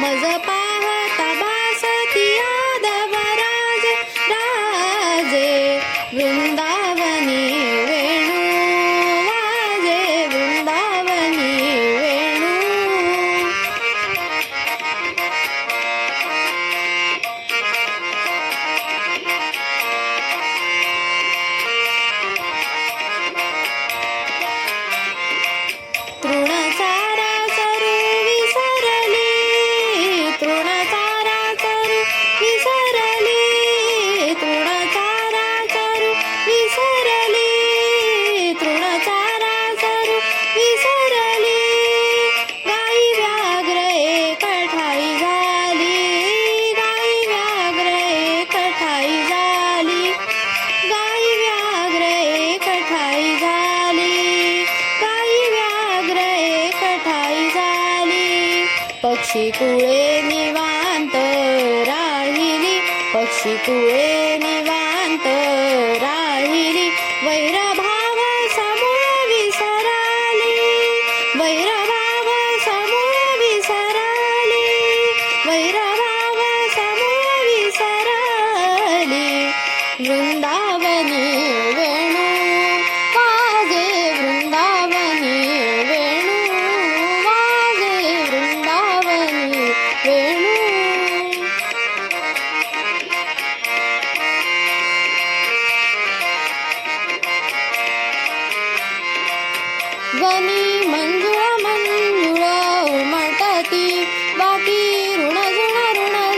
मज पाहता बासती यादव राजे वृंदावनी वेणू वाजे वृंदावनी वेणू तृणचारा सरू विसरली तृणचारा सरू विसरली तृणचारा सरू विसरली तृणचारा सरू विसरली गाई व्याघ्र एकठाई झाली गाई व्याघ्र एकठाई झाली गाई व्याघ्र एकठाई झाली गाई व्याघ्र एकठाई झाली पक्षी कुळे निवांत राहिली पक्षी कुळे निवांत राहिली वैरभाव समूळ विसराली वैरभाव समूळ विसराली वैरभाव समूळ विसराली वृंदावनी वेणू वाजे वृंदावनी वेणू वाजे वृंदावनी वेणू वनी मंजुळ मंजुळ उमटती बाकी ऋण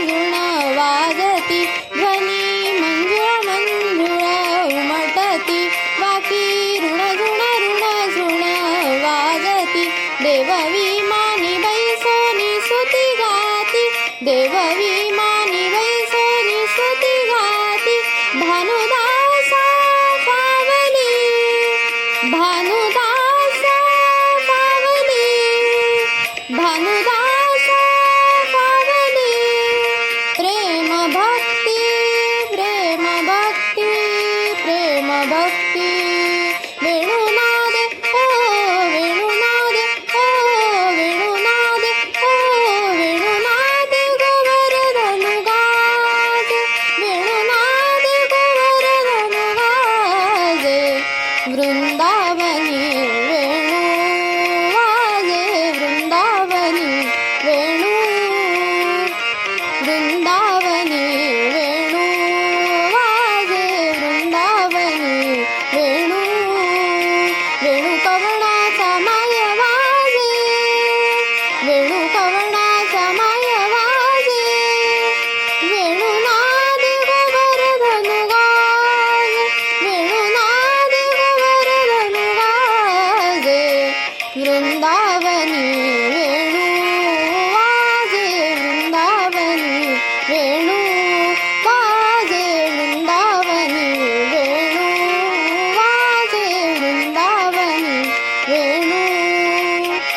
झुण वाजती ध्वनी मंजुळ मंजुळ उमटती बाकी ऋण झुण वाजती देवविमानी बैसोनी स्तुती गाती देवविमानी बैसोनी स्तुती गाती भानुदासा पावली भानुदासा पावली भानुदासा पावली प्रेम भक्ती प्रेम भक्ती प्रेम भक्ती वेणुनाद ओ वेणुनाद ओ वेणुनाद ओ वेणुनाद गोवर्धन गाजे वेणुनाद गोवर्धन गाजे वृंदावनी वेणू वाजे वृंदावनी वेणू वृंदा